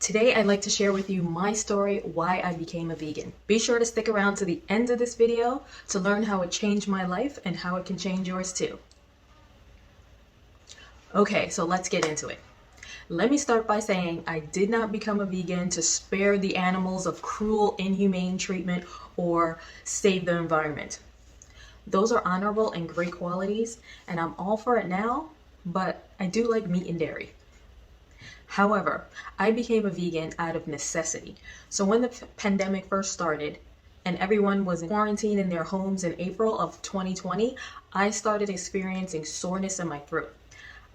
Today, I'd like to share with you my story, why I became a vegan. Be sure to stick around to the end of this video to learn how it changed my life and how it can change yours too. Okay, so let's get into it. Let me start by saying I did not become a vegan to spare the animals of cruel, inhumane treatment or save the environment. Those are honorable and great qualities, and I'm all for it now, but I do like meat and dairy. However, I became a vegan out of necessity. So when the pandemic first started and everyone was in quarantine in their homes in April of 2020, I started experiencing soreness in my throat.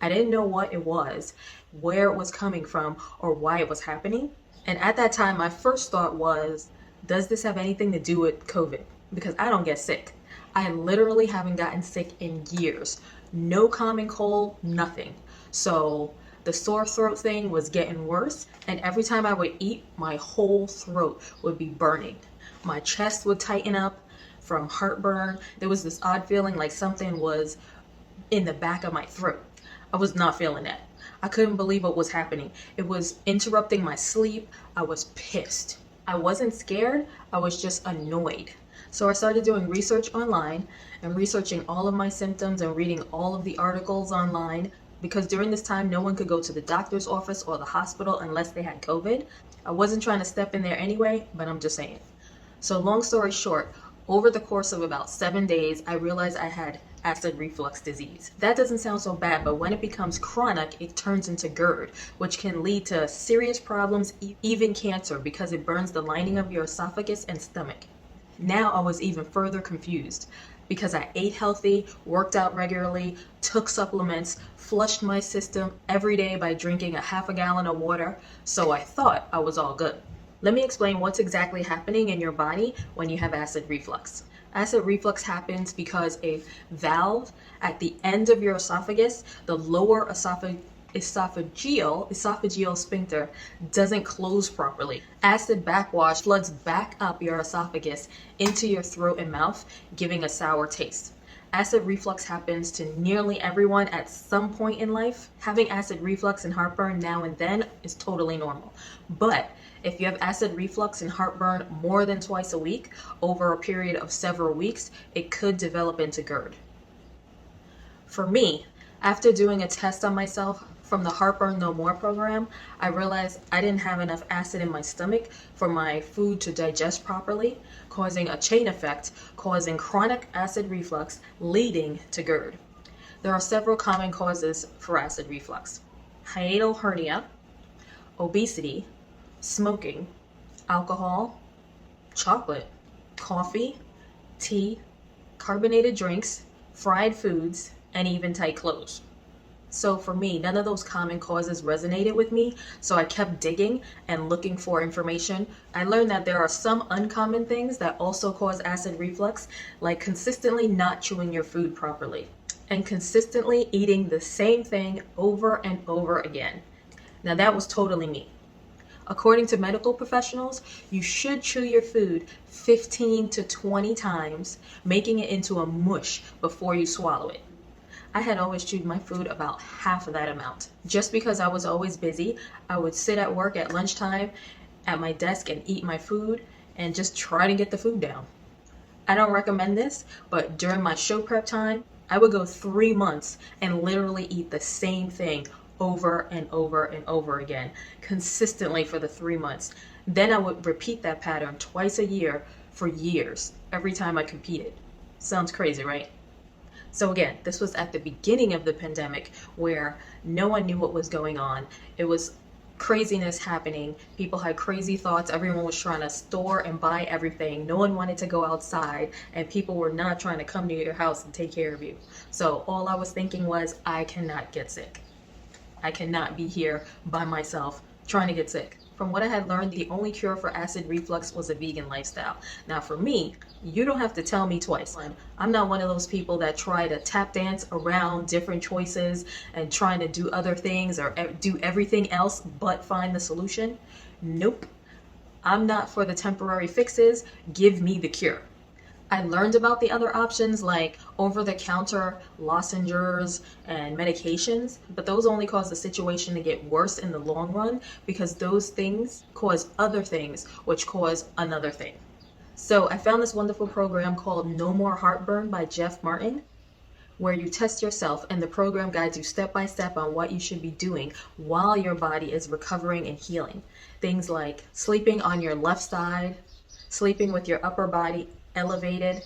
I didn't know what it was, where it was coming from, or why it was happening. And at that time, my first thought was, does this have anything to do with COVID? Because I don't get sick. I literally haven't gotten sick in years. No common cold, nothing. So the sore throat thing was getting worse, and every time I would eat, my whole throat would be burning. My chest would tighten up from heartburn. There was this odd feeling like something was in the back of my throat. I was not feeling that. I couldn't believe what was happening. It was interrupting my sleep. I was pissed. I wasn't scared, I was just annoyed. So I started doing research online and researching all of my symptoms and reading all of the articles online, because during this time no one could go to the doctor's office or the hospital unless they had COVID. I wasn't trying to step in there anyway, but I'm just saying. So long story short, over the course of about 7 days, I realized I had acid reflux disease. That doesn't sound so bad, but when it becomes chronic, it turns into GERD, which can lead to serious problems, even cancer, because it burns the lining of your esophagus and stomach. Now I was even further confused because I ate healthy, worked out regularly, took supplements, flushed my system every day by drinking a half a gallon of water, so I thought I was all good. Let me explain what's exactly happening in your body when you have acid reflux. Acid reflux happens because a valve at the end of your esophagus, the lower esophageal sphincter, doesn't close properly. Acid backwash floods back up your esophagus into your throat and mouth, giving a sour taste. Acid reflux happens to nearly everyone at some point in life. Having acid reflux and heartburn now and then is totally normal. But if you have acid reflux and heartburn more than twice a week over a period of several weeks, it could develop into GERD. For me, after doing a test on myself from the Heartburn No More program, I realized I didn't have enough acid in my stomach for my food to digest properly, causing a chain effect, causing chronic acid reflux, leading to GERD. There are several common causes for acid reflux: hiatal hernia, obesity, smoking, alcohol, chocolate, coffee, tea, carbonated drinks, fried foods, and even tight clothes. So for me, none of those common causes resonated with me, so I kept digging and looking for information. I learned that there are some uncommon things that also cause acid reflux, like consistently not chewing your food properly and consistently eating the same thing over and over again. Now that was totally me. According to medical professionals, you should chew your food 15 to 20 times, making it into a mush before you swallow it. I had always chewed my food about half of that amount. Just because I was always busy, I would sit at work at lunchtime at my desk and eat my food and just try to get the food down. I don't recommend this, but during my show prep time, I would go 3 months and literally eat the same thing over and over and over again, consistently for the 3 months. Then I would repeat that pattern twice a year for years, every time I competed. Sounds crazy, right? So again, this was at the beginning of the pandemic where no one knew what was going on. It was craziness happening. People had crazy thoughts. Everyone was trying to store and buy everything. No one wanted to go outside, and people were not trying to come to your house and take care of you. So all I was thinking was, I cannot get sick. I cannot be here by myself trying to get sick. From what I had learned, the only cure for acid reflux was a vegan lifestyle. Now for me, you don't have to tell me twice. I'm not one of those people that try to tap dance around different choices and trying to do other things or do everything else but find the solution. Nope. I'm not for the temporary fixes. Give me the cure. I learned about the other options like over-the-counter lozenges and medications, but those only cause the situation to get worse in the long run because those things cause other things, which cause another thing. So I found this wonderful program called No More Heartburn by Jeff Martin, where you test yourself and the program guides you step by step on what you should be doing while your body is recovering and healing. Things like sleeping on your left side, sleeping with your upper body elevated,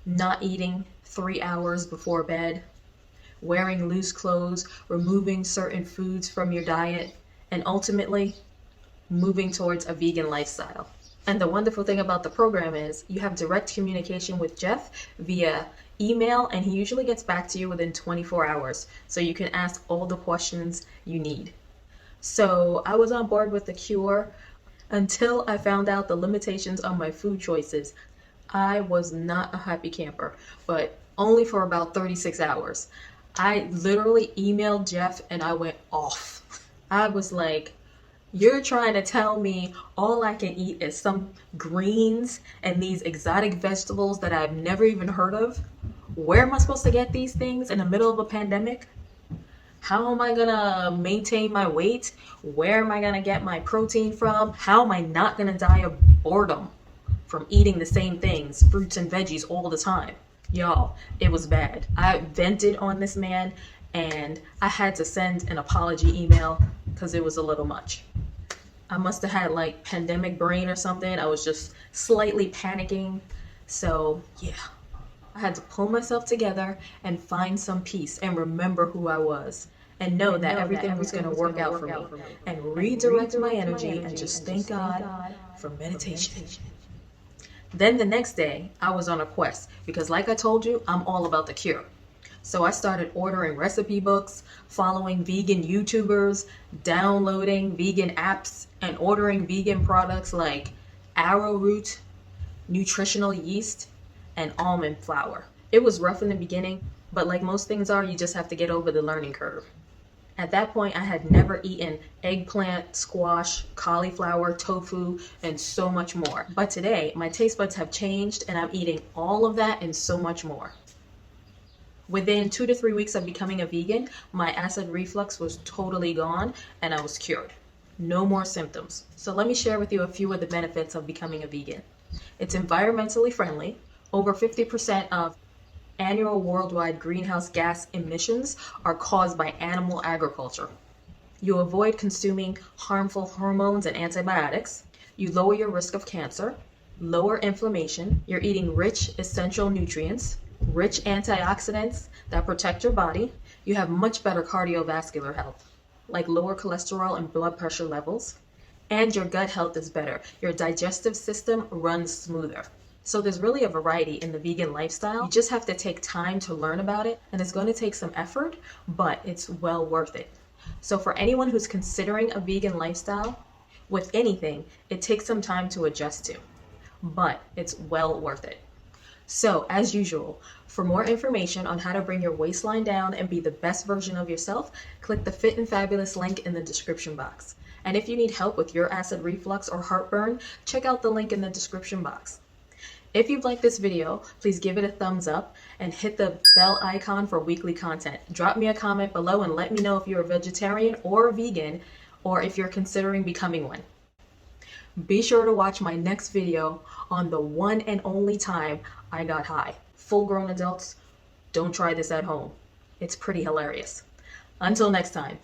not eating 3 hours before bed, wearing loose clothes, removing certain foods from your diet, and ultimately moving towards a vegan lifestyle. And the wonderful thing about the program is you have direct communication with Jeff via email, and he usually gets back to you within 24 hours. So you can ask all the questions you need. So I was on board with the cure until I found out the limitations on my food choices. I was not a happy camper, but only for about 36 hours. I literally emailed Jeff and I went off. I was like, you're trying to tell me all I can eat is some greens and these exotic vegetables that I've never even heard of? Where am I supposed to get these things in the middle of a pandemic? How am I gonna maintain my weight? Where am I gonna get my protein from? How am I not gonna die of boredom from eating the same things, fruits and veggies all the time? Y'all, it was bad. I vented on this man and I had to send an apology email because it was a little much. I must have had like pandemic brain or something. I was just slightly panicking. So yeah, I had to pull myself together and find some peace and remember who I was and know that everything was going to work out for me and redirect my energy and just thank God for meditation. Then the next day, I was on a quest because like I told you, I'm all about the cure. So I started ordering recipe books, following vegan YouTubers, downloading vegan apps, and ordering vegan products like arrowroot, nutritional yeast, and almond flour. It was rough in the beginning, but like most things are, you just have to get over the learning curve. At that point, I had never eaten eggplant, squash, cauliflower, tofu, and so much more. But today, my taste buds have changed and I'm eating all of that and so much more. Within 2 to 3 weeks of becoming a vegan, my acid reflux was totally gone and I was cured. No more symptoms. So let me share with you a few of the benefits of becoming a vegan. It's environmentally friendly. Over 50% of annual worldwide greenhouse gas emissions are caused by animal agriculture. You avoid consuming harmful hormones and antibiotics. You lower your risk of cancer, lower inflammation. You're eating rich essential nutrients, rich antioxidants that protect your body. You have much better cardiovascular health, like lower cholesterol and blood pressure levels. And your gut health is better. Your digestive system runs smoother. So there's really a variety in the vegan lifestyle. You just have to take time to learn about it, and it's going to take some effort, but it's well worth it. So for anyone who's considering a vegan lifestyle, with anything, it takes some time to adjust to, but it's well worth it. So as usual, for more information on how to bring your waistline down and be the best version of yourself, click the Fit and Fabulous link in the description box. And if you need help with your acid reflux or heartburn, check out the link in the description box. If you've liked this video, please give it a thumbs up and hit the bell icon for weekly content. Drop me a comment below and let me know if you're a vegetarian or a vegan, or if you're considering becoming one. Be sure to watch my next video on the one and only time I got high. Full-grown adults, don't try this at home. It's pretty hilarious. Until next time.